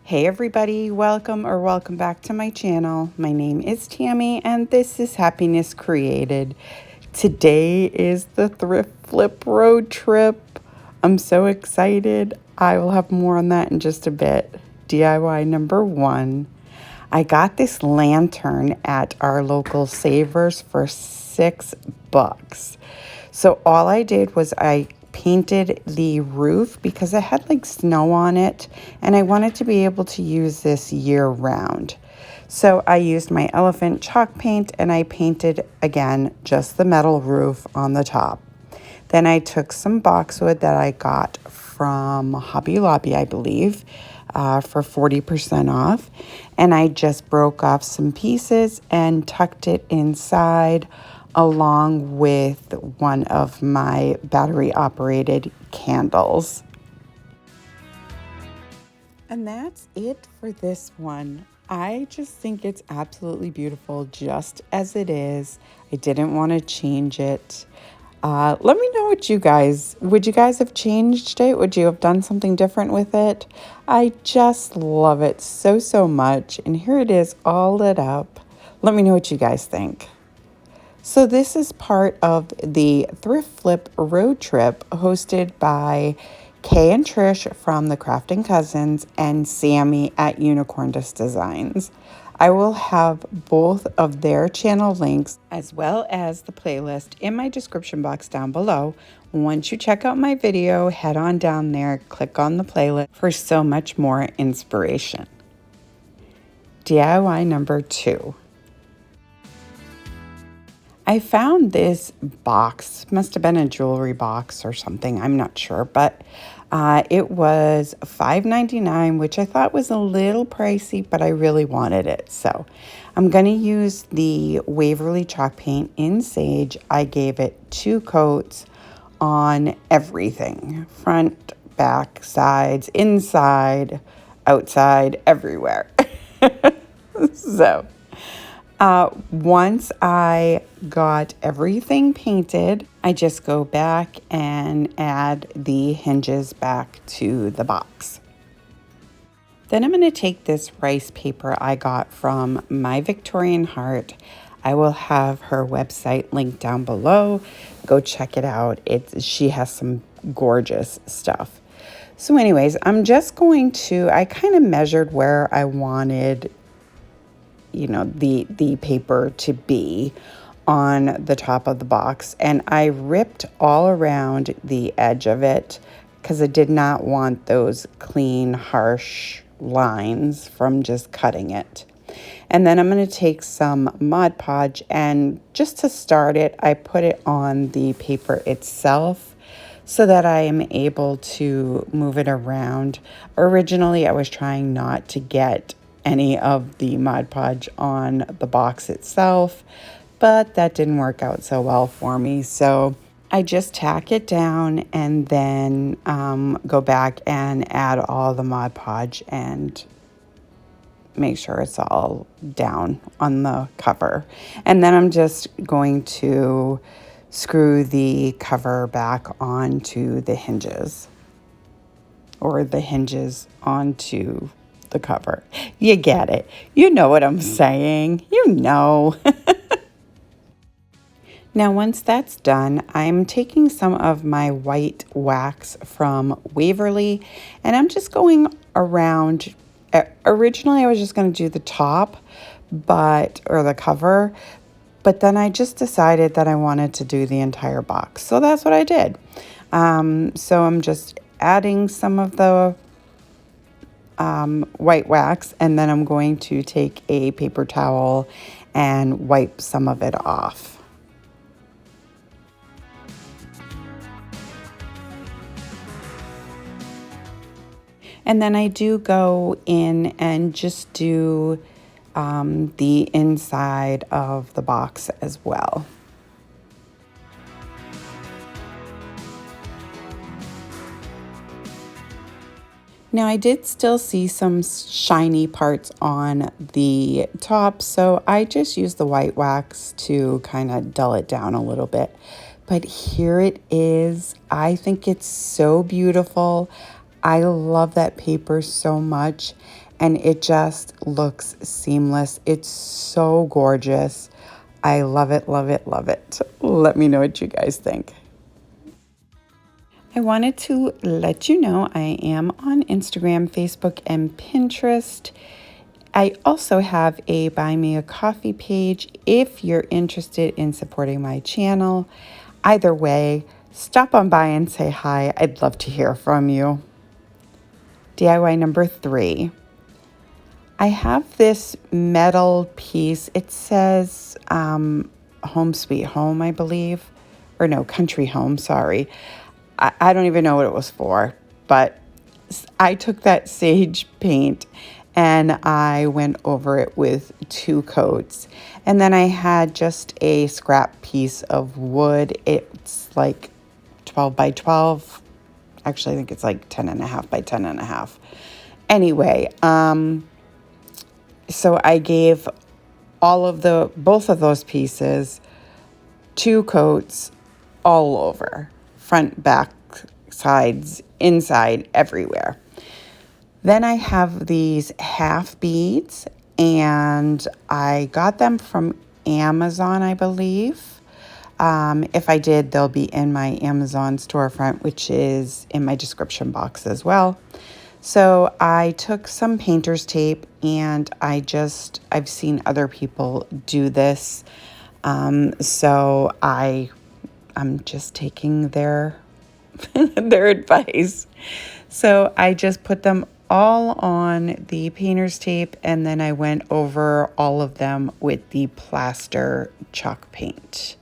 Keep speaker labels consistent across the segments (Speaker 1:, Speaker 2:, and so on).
Speaker 1: Hey everybody, welcome back to my channel. My name is Tammy and this is Happiness Created. Today is the thrift flip road trip. I'm so excited. I will have more on that in just a bit. DIY number 1. I got this lantern at our local Savers for $6. So all I did was I painted the roof because it had like snow on it and I wanted to be able to use this year round. So I used my elephant chalk paint and I painted again just the metal roof on the top. Then I took some boxwood that I got from Hobby Lobby, I believe, for 40% off. And I just broke off some pieces and tucked it inside along with one of my battery-operated candles. And that's it for this one. I just think it's absolutely beautiful just as it is. I didn't want to change it. Let me know what would you guys have changed it? Would you have done something different with it? I just love it so much. And here it is all lit up. Let me know what you guys think. So this is part of the Thrift Flip road trip hosted by Kay and Trish from the Crafting Cousins and Sammy at Unicorndust Designs. I will have both of their channel links as well as the playlist in my description box down below. Once you check out my video, head on down there, click on the playlist for so much more inspiration. DIY number 2. I found this box, must have been a jewelry box or something, I'm not sure, but it was $5.99, which I thought was a little pricey, but I really wanted it. So I'm going to use the Waverly chalk paint in Sage. I gave it 2 coats on everything, front, back, sides, inside, outside, everywhere. So once I got everything painted, I just go back and add the hinges back to the box. Then I'm going to take this rice paper I got from My Victorian Heart. I will have her website linked down below. Go check it out. She has some gorgeous stuff. So anyways, I'm just going to, I kind of measured where I wanted the paper to be on the top of the box, and I ripped all around the edge of it because I did not want those clean, harsh lines from just cutting it. And then I'm going to take some Mod Podge, and just to start it, I put it on the paper itself so that I am able to move it around. Originally, I was trying not to get any of the Mod Podge on the box itself, but that didn't work out so well for me. So I just tack it down and then go back and add all the Mod Podge and make sure it's all down on the cover. And then I'm just going to screw the cover back onto the hinges, or the hinges onto the cover. You get it. You know what I'm saying. You know. Now, once that's done, I'm taking some of my white wax from Waverly, and I'm just going around. Originally, I was just going to do the top, or the cover, but then I just decided that I wanted to do the entire box. So that's what I did. So I'm just adding some of the white wax, and then I'm going to take a paper towel and wipe some of it off. And then I do go in and just do the inside of the box as well. Now, I did still see some shiny parts on the top, so I just used the white wax to kind of dull it down a little bit. But here it is. I think it's so beautiful. I love that paper so much. and it just looks seamless. It's so gorgeous. I love it, love it, love it. Let me know what you guys think. I wanted to let you know I am on Instagram, Facebook, and Pinterest. I also have a Buy Me a Coffee page if you're interested in supporting my channel. Either way, stop on by and say hi. I'd love to hear from you. DIY number 3. I have this metal piece. It says Home Sweet Home, I believe. Or no, Country Home, sorry. I don't even know what it was for, but I took that sage paint and I went over it with 2 coats. And then I had just a scrap piece of wood. It's like 12 by 12. Actually, I think it's like 10.5 by 10.5. Anyway, so I gave both of those pieces 2 coats all over, front, back, sides, inside, everywhere. Then I have these half beads, and I got them from Amazon, I believe. If I did, they'll be in my Amazon storefront, which is in my description box as well. So I took some painter's tape, and I've seen other people do this. So I'm just taking their their advice. So I just put them all on the painter's tape, and then I went over all of them with the plaster chalk paint.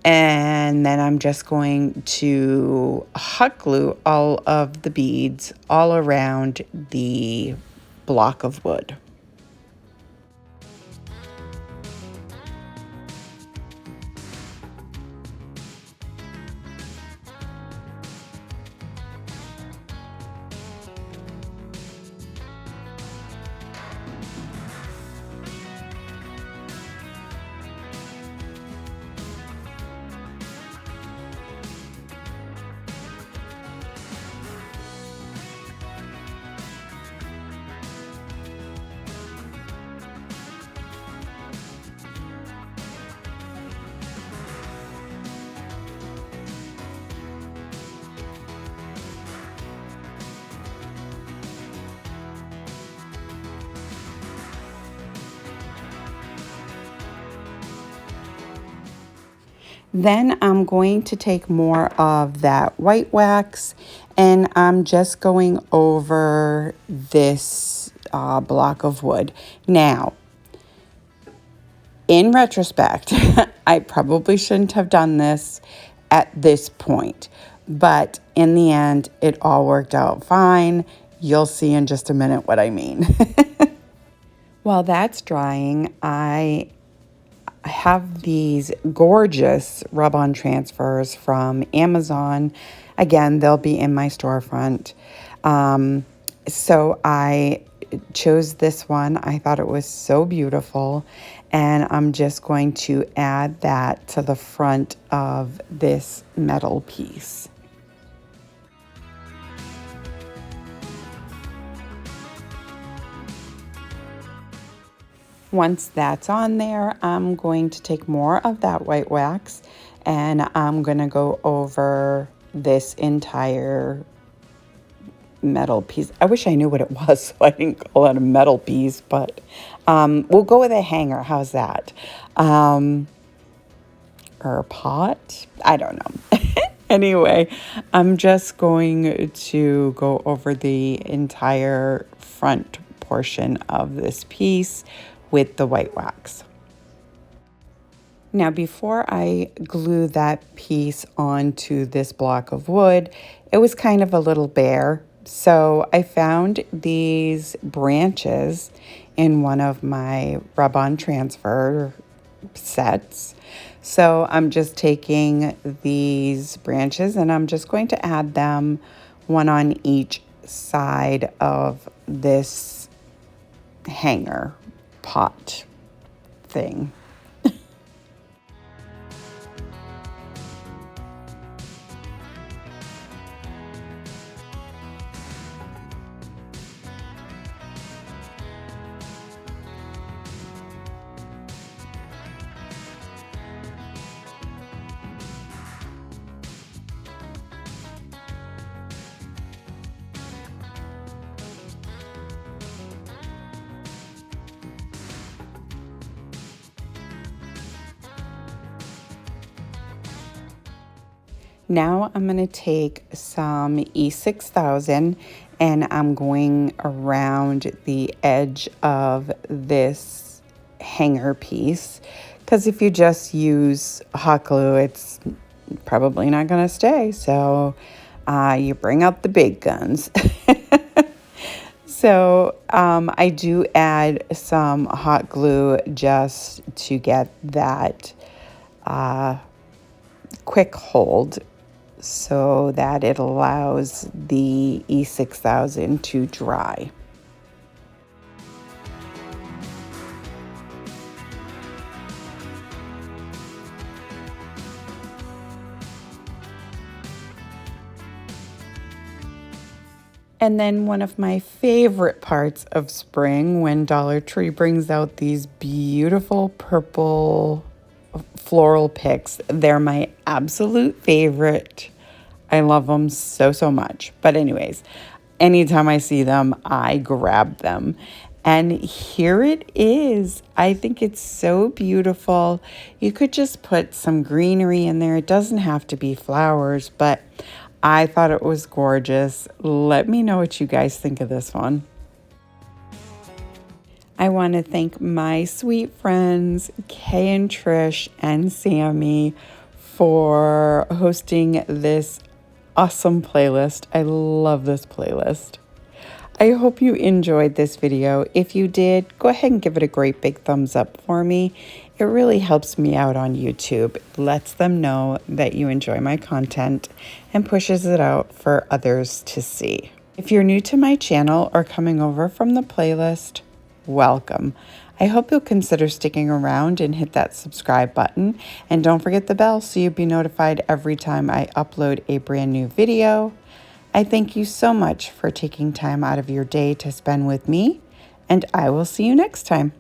Speaker 1: And then I'm just going to hot glue all of the beads all around the block of wood. Then I'm going to take more of that white wax, and I'm just going over this block of wood. Now, in retrospect, I probably shouldn't have done this at this point, but in the end, it all worked out fine. You'll see in just a minute what I mean. While that's drying, I have these gorgeous rub-on transfers from Amazon. Again, they'll be in my storefront. So I chose this one. I thought it was so beautiful, and I'm just going to add that to the front of this metal piece. Once that's on there, I'm going to take more of that white wax, and I'm going to go over this entire metal piece. I wish I knew what it was, so I didn't call it a metal piece, but we'll go with a hanger. How's that? Or a pot? I don't know. Anyway, I'm just going to go over the entire front portion of this piece with the white wax. Now, before I glue that piece onto this block of wood, it was kind of a little bare. So I found these branches in one of my rub-on transfer sets. So I'm just taking these branches and I'm just going to add them one on each side of this hanger pot thing. Now I'm going to take some E6000 and I'm going around the edge of this hanger piece, because if you just use hot glue, it's probably not going to stay. So you bring out the big guns. So I do add some hot glue just to get that quick hold so that it allows the E6000 to dry. And then one of my favorite parts of spring, when Dollar Tree brings out these beautiful purple floral picks. They're my absolute favorite. I love them so, so much. But anyways, anytime I see them, I grab them. And here it is. I think it's so beautiful. You could just put some greenery in there. It doesn't have to be flowers, but I thought it was gorgeous. Let me know what you guys think of this one. I want to thank my sweet friends, Kay and Trish and Sammy, for hosting this awesome playlist. I love this playlist. I hope you enjoyed this video. If you did, go ahead and give it a great big thumbs up for me. It really helps me out on YouTube. It lets them know that you enjoy my content and pushes it out for others to see. If you're new to my channel or coming over from the playlist, welcome. I hope you'll consider sticking around and hit that subscribe button. And don't forget the bell so you'll be notified every time I upload a brand new video. I thank you so much for taking time out of your day to spend with me, and I will see you next time.